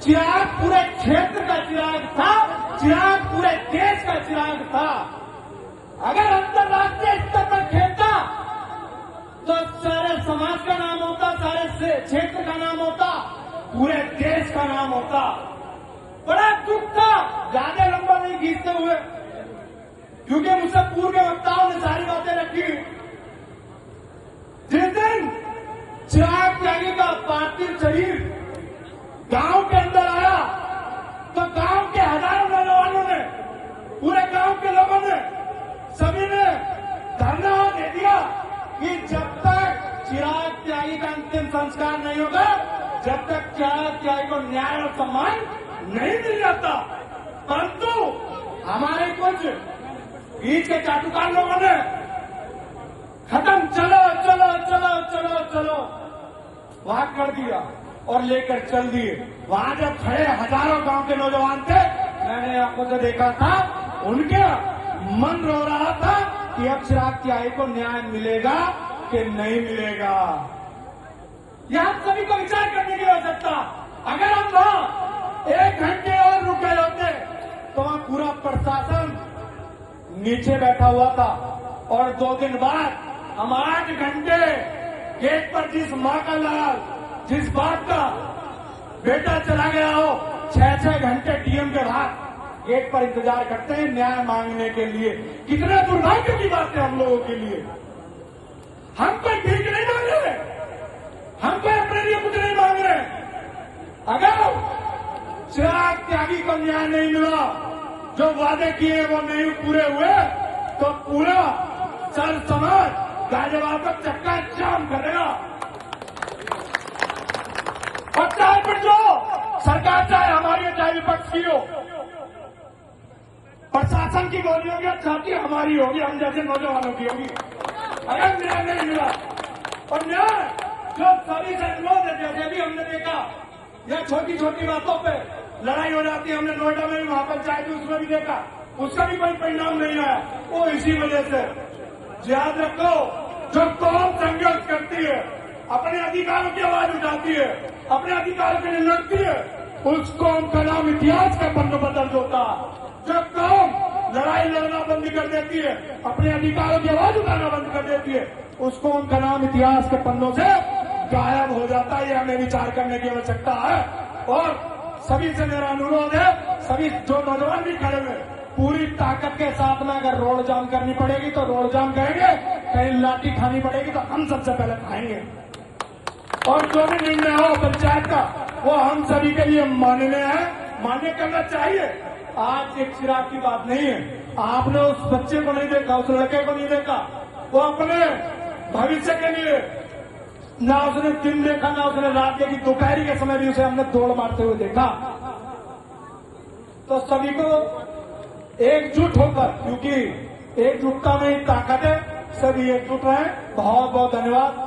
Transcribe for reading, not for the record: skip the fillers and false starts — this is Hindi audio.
चिराग पूरे क्षेत्र का चिराग था, चिराग पूरे देश का चिराग था। अगर अंतर्राष्ट्रीय स्तर पर खेलता तो सारे समाज का नाम होता, सारे क्षेत्र का नाम होता, पूरे देश का नाम होता। बड़ा दुख था, ज्यादा लंबा नहीं खींचते हुए, क्योंकि मुझसे पूर्व के वक्ताओं ने सारी बातें रखी। जिस दिन चिराग त्यागी का पार्थिव शरीर गांव के अंदर आया तो गांव के हजारों नौजवानों ने, पूरे गांव के लोगों ने, सभी ने धरना दे दिया कि जब तक चिराग त्यागी का अंतिम संस्कार नहीं होगा, जब तक चिराग त्यागी को न्याय और सम्मान नहीं मिल जाता। परंतु हमारे कुछ बीच के चाटुकार लोगों ने खत्म, चलो चलो चलो चलो चलो वहां कर दिया और लेकर चल दिए। वहां जब खड़े हजारों गांव के नौजवान थे, मैंने आंखों से देखा था, उनके मन रो रहा था कि अब चिराग त्यागी को न्याय मिलेगा कि नहीं मिलेगा। यह सभी को विचार करने की आवश्यकता। अगर हम वहां 1 घंटे और रुके होते तो वहां पूरा प्रशासन नीचे बैठा हुआ था और 2 दिन बाद हम 8 घंटे गेट पर जिस मां का लाल, जिस बाप का बेटा चला गया हो, 6-6 घंटे डीएम के बाद गेट पर इंतजार करते हैं न्याय मांगने के लिए। कितने दुर्भाग्य की बात है हम लोगों के लिए। हम कोई भीख नहीं मांग रहे, हम कोई अपने लिए कुछ नहीं मांग रहे। अगर चिराग त्यागी को न्याय नहीं मिला, जो वादे किए वो नहीं पूरे हुए, तो पूरा सर समाज गाजियाबाद का चक्का जाम करेगा। और चाहे फिर जो सरकार चाहे हमारी चाहे विपक्ष की हो, प्रशासन की गोली होगी और छाती हमारी होगी, हम जैसे नौजवानों की होगी। अगर न्याय नहीं मिला, और न्याय जो सभी से अनुरोध है, जैसे भी हमने देखा या छोटी छोटी बातों पे लड़ाई हो जाती है, हमने नोएडा में भी महापंचायत उसमें भी देखा, उसका भी कोई परिणाम नहीं आया। वो इसी वजह से याद रखो, जो कौम संघर्ष करती है, अपने अधिकारों की आवाज उठाती है, अपने अधिकारों के लिए लड़ती है, उस कौम का नाम इतिहास का पन्ना बदल होता। जो कौम लड़ाई लड़ना बंद कर देती है, अपने अधिकारों की आवाज उठाना बंद कर देती है, उस कौम का नाम इतिहास के पन्नों से गायब हो जाता है। ये हमें विचार करने की आवश्यकता है। और सभी से मेरा अनुरोध है, सभी जो नौजवान भी खड़े हुए, पूरी ताकत के साथ में अगर रोड जाम करनी पड़ेगी तो रोड जाम करेंगे, कहीं लाठी खानी पड़ेगी तो हम सबसे पहले खाएंगे। और जो भी निर्णय हो पंचायत का, वो हम सभी के लिए मान्य है, मान्य करना चाहिए। आज एक चिराग की बात नहीं है। आपने उस बच्चे को नहीं देखा, उस लड़के को नहीं देखा, वो अपने भविष्य के लिए ना उसने दिन देखा, ना उसने रात देखी। दोपहरी के समय भी उसे हमने दौड़ मारते हुए देखा। तो सभी को एकजुट होकर, क्योंकि एकजुटता में ही ताकत है, सभी एकजुट रहे। बहुत बहुत धन्यवाद।